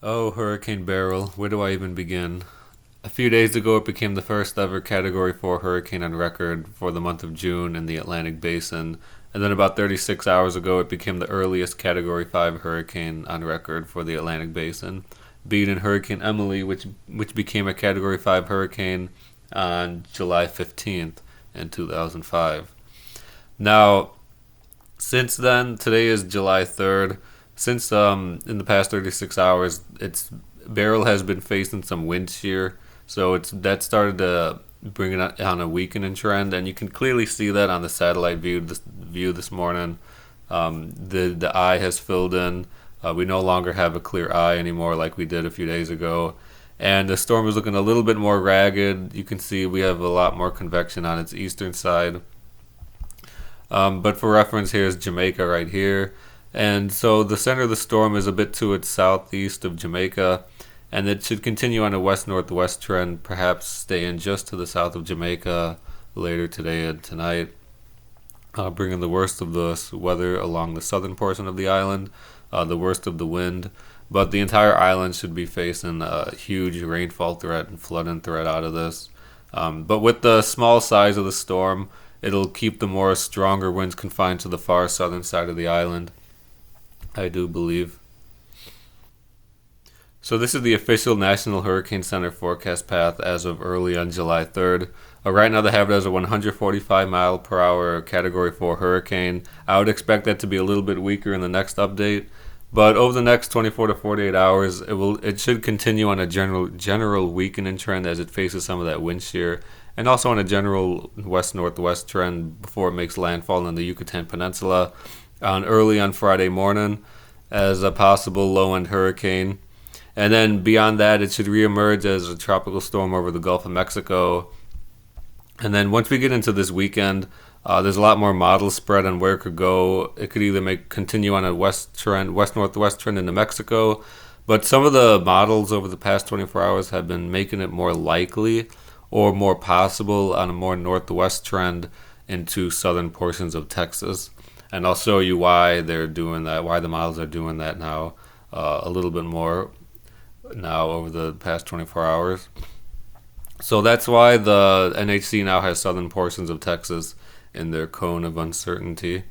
Oh, Hurricane Beryl, where do I even begin? A few days ago, it became the first ever Category 4 hurricane on record for the month of June in the Atlantic Basin. And then about 36 hours ago, it became the earliest Category 5 hurricane on record for the Atlantic Basin, beating Hurricane Emily, which became a Category 5 hurricane on July 15th in 2005. Now, since then, today is July 3rd. Since in the past 36 hours, its Beryl has been facing some wind shear, so it's that started to bring it on a weakening trend, and you can clearly see that on the satellite view this morning. The eye has filled in. We no longer have a clear eye anymore like we did a few days ago, and the storm is looking a little bit more ragged. You can see we have a lot more convection on its eastern side. But for reference, here's Jamaica right here. And so the center of the storm is a bit to its southeast of Jamaica, and it should continue on a west-northwest trend, perhaps staying just to the south of Jamaica later today and tonight, bringing the worst of the weather along the southern portion of the island, the worst of the wind. But the entire island should be facing a huge rainfall threat and flooding threat out of this. But with the small size of the storm, it'll keep the more stronger winds confined to the far southern side of the island, I do believe. So this is the official National Hurricane Center forecast path as of early on July 3rd. Right now they have it as a 145 mile per hour Category 4 hurricane. I would expect that to be a little bit weaker in the next update, but over the next 24 to 48 hours, it should continue on a general weakening trend as it faces some of that wind shear, and also on a general west-northwest trend before it makes landfall in the Yucatan Peninsula early on Friday morning as a possible low-end hurricane. And then beyond that, it should reemerge as a tropical storm over the Gulf of Mexico. And then once we get into this weekend, there's a lot more models spread on where it could go. It could either continue on a west-northwest trend into Mexico, but some of the models over the past 24 hours have been making it more likely or more possible on a more northwest trend into southern portions of Texas. And I'll show you why they're doing that, why the models are doing that now, a little bit more now over the past 24 hours. So that's why the NHC now has southern portions of Texas in their cone of uncertainty.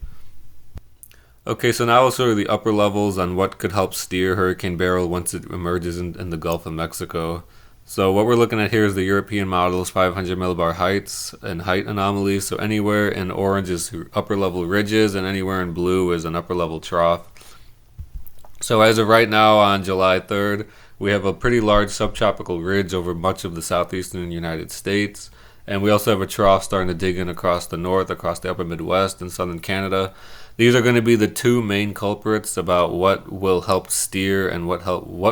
Okay, so now I'll show you the upper levels on what could help steer Hurricane Beryl once it emerges in the Gulf of Mexico. So what we're looking at here is the European model's 500 millibar heights and height anomalies. So anywhere in orange is upper level ridges, and anywhere in blue is an upper level trough. So as of right now on July 3rd, we have a pretty large subtropical ridge over much of the southeastern United States. And we also have a trough starting to dig in across the north, across the upper Midwest and southern Canada. These are going to be the two main culprits about what will help steer and what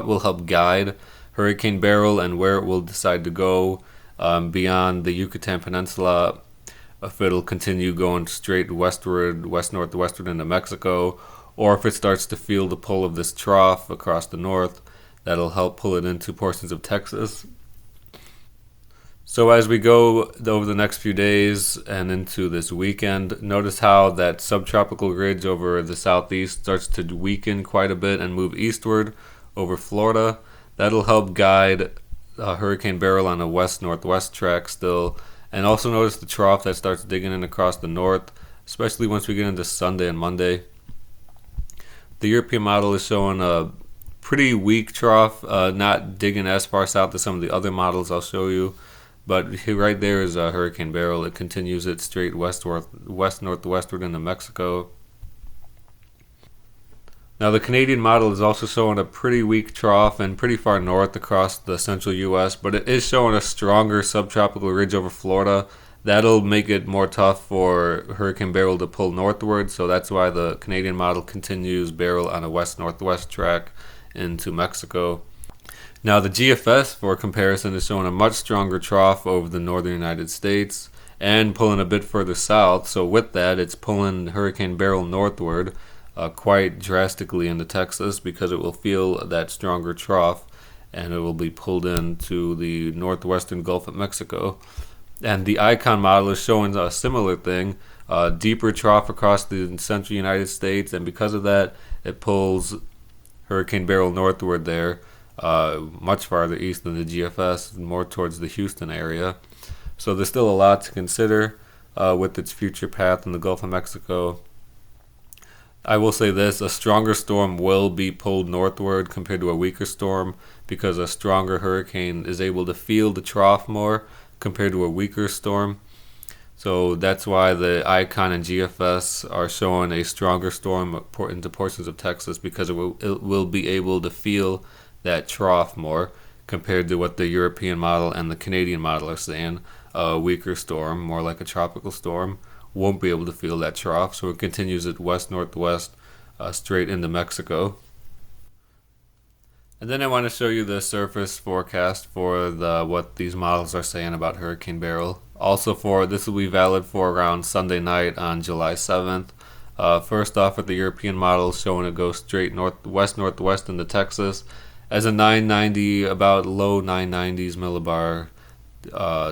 will help guide Hurricane Beryl and where it will decide to go beyond the Yucatan Peninsula, if it'll continue going straight westward, west-northwestward into Mexico, or if it starts to feel the pull of this trough across the north, that'll help pull it into portions of Texas. So as we go over the next few days and into this weekend, notice how that subtropical ridge over the southeast starts to weaken quite a bit and move eastward over Florida. That'll help guide Hurricane Beryl on a west-northwest track still. And also notice the trough that starts digging in across the north, especially once we get into Sunday and Monday. The European model is showing a pretty weak trough, not digging as far south as some of the other models I'll show you. But right there is Hurricane Beryl. It continues it straight west-northwestward into Mexico. Now the Canadian model is also showing a pretty weak trough and pretty far north across the central U.S., but it is showing a stronger subtropical ridge over Florida. That'll make it more tough for Hurricane Beryl to pull northward, so that's why the Canadian model continues Beryl on a west-northwest track into Mexico. Now the GFS, for comparison, is showing a much stronger trough over the northern United States and pulling a bit further south, so with that it's pulling Hurricane Beryl northward quite drastically into Texas because it will feel that stronger trough and it will be pulled into the northwestern Gulf of Mexico. And the Icon model is showing a similar thing, a deeper trough across the central United States, and because of that, it pulls Hurricane Beryl northward there. much farther east than the GFS, more towards the Houston area. So there's still a lot to consider with its future path in the Gulf of Mexico. I will say this, a stronger storm will be pulled northward compared to a weaker storm because a stronger hurricane is able to feel the trough more compared to a weaker storm. So that's why the Icon and GFS are showing a stronger storm into portions of Texas, because it will be able to feel that trough more compared to what the European model and the Canadian model are saying. A weaker storm, more like a tropical storm, won't be able to feel that trough, so it continues at west-northwest straight into Mexico. And then I want to show you the surface forecast for what these models are saying about Hurricane Beryl. Also, this will be valid for around Sunday night on July 7th. First off, with the European model showing it go straight west-northwest into Texas as a 990, about low 990s millibar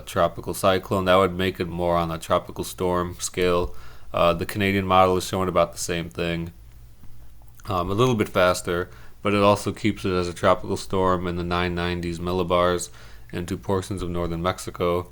tropical cyclone. That would make it more on a tropical storm scale. The Canadian model is showing about the same thing, a little bit faster, but it also keeps it as a tropical storm in the 990s millibars into portions of northern Mexico.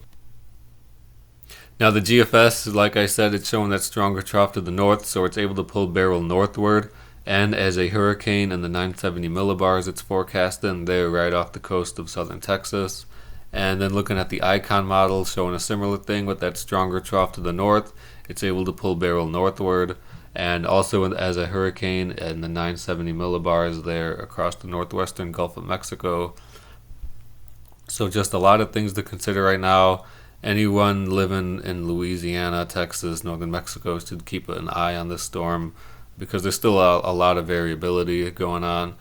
Now the GFS, like I said, it's showing that stronger trough to the north, so it's able to pull Beryl northward, and as a hurricane in the 970 millibars it's forecasting there right off the coast of southern Texas. And then looking at the Icon model, showing a similar thing with that stronger trough to the north, it's able to pull Beryl northward, and also as a hurricane in the 970 millibars there across the northwestern Gulf of Mexico. So just a lot of things to consider right now. Anyone living in Louisiana, Texas, northern Mexico should keep an eye on this storm because there's still a lot of variability going on.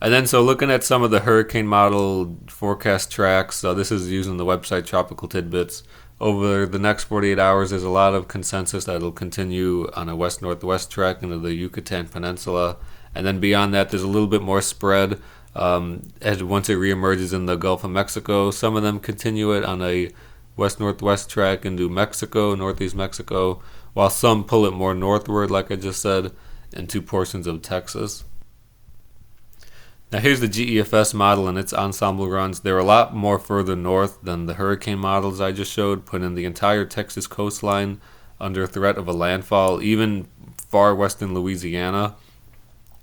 And then so looking at some of the hurricane model forecast tracks, this is using the website Tropical Tidbits. Over the next 48 hours, there's a lot of consensus that it'll continue on a west-northwest track into the Yucatan Peninsula. And then beyond that, there's a little bit more spread as once it reemerges in the Gulf of Mexico. Some of them continue it on a west-northwest track into Mexico, northeast Mexico, while some pull it more northward, like I just said, into portions of Texas. Now here's the GEFS model and its ensemble runs. They're a lot more further north than the hurricane models I just showed, putting the entire Texas coastline under threat of a landfall, even far western Louisiana.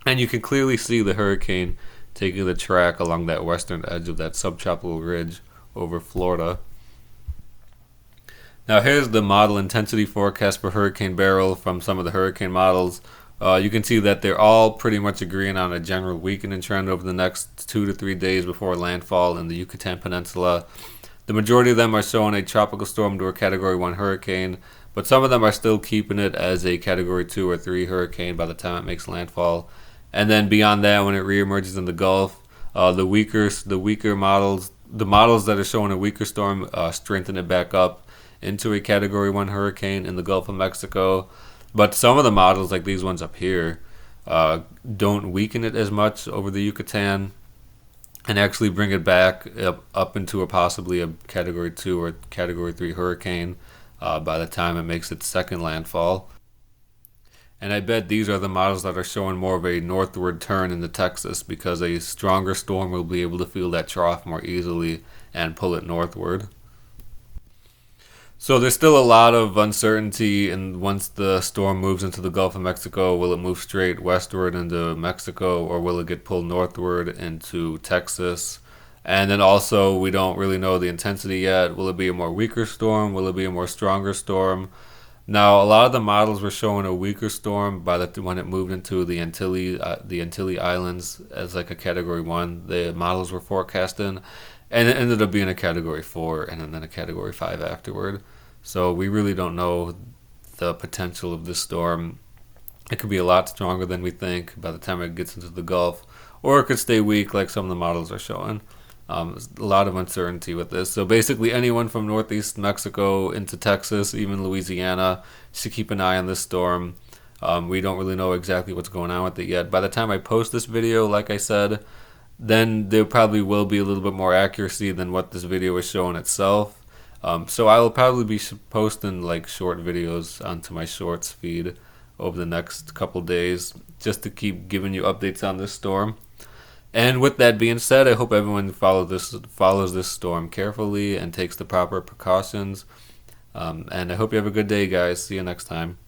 And you can clearly see the hurricane taking the track along that western edge of that subtropical ridge over Florida. Now here's the model intensity forecast for Hurricane Beryl from some of the hurricane models. You can see that they're all pretty much agreeing on a general weakening trend over the next 2 to 3 days before landfall in the Yucatan Peninsula. The majority of them are showing a tropical storm to a Category 1 hurricane, but some of them are still keeping it as a Category 2 or 3 hurricane by the time it makes landfall. And then beyond that, when it reemerges in the Gulf, the weaker models, the models that are showing a weaker storm, strengthen it back up into a Category 1 hurricane in the Gulf of Mexico. But some of the models, like these ones up here, don't weaken it as much over the Yucatan and actually bring it back up into possibly a Category 2 or Category 3 hurricane by the time it makes its second landfall. And I bet these are the models that are showing more of a northward turn into Texas because a stronger storm will be able to feel that trough more easily and pull it northward. So there's still a lot of uncertainty, and once the storm moves into the Gulf of Mexico, will it move straight westward into Mexico, or will it get pulled northward into Texas? And then also, we don't really know the intensity yet. Will it be a more weaker storm? Will it be a more stronger storm? Now, a lot of the models were showing a weaker storm when it moved into the Antilles Islands as like a Category 1. The models were forecasting, and it ended up being a Category 4 and then a Category 5 afterward. So we really don't know the potential of this storm. It could be a lot stronger than we think by the time it gets into the Gulf, or it could stay weak like some of the models are showing. There's a lot of uncertainty with this. So basically anyone from northeast Mexico into Texas, even Louisiana, should keep an eye on this storm. We don't really know exactly what's going on with it yet. By the time I post this video, like I said, then there probably will be a little bit more accuracy than what this video is showing itself. So I will probably be posting like short videos onto my shorts feed over the next couple days just to keep giving you updates on this storm. And with that being said, I hope everyone follows this storm carefully and takes the proper precautions. And I hope you have a good day, guys. See you next time.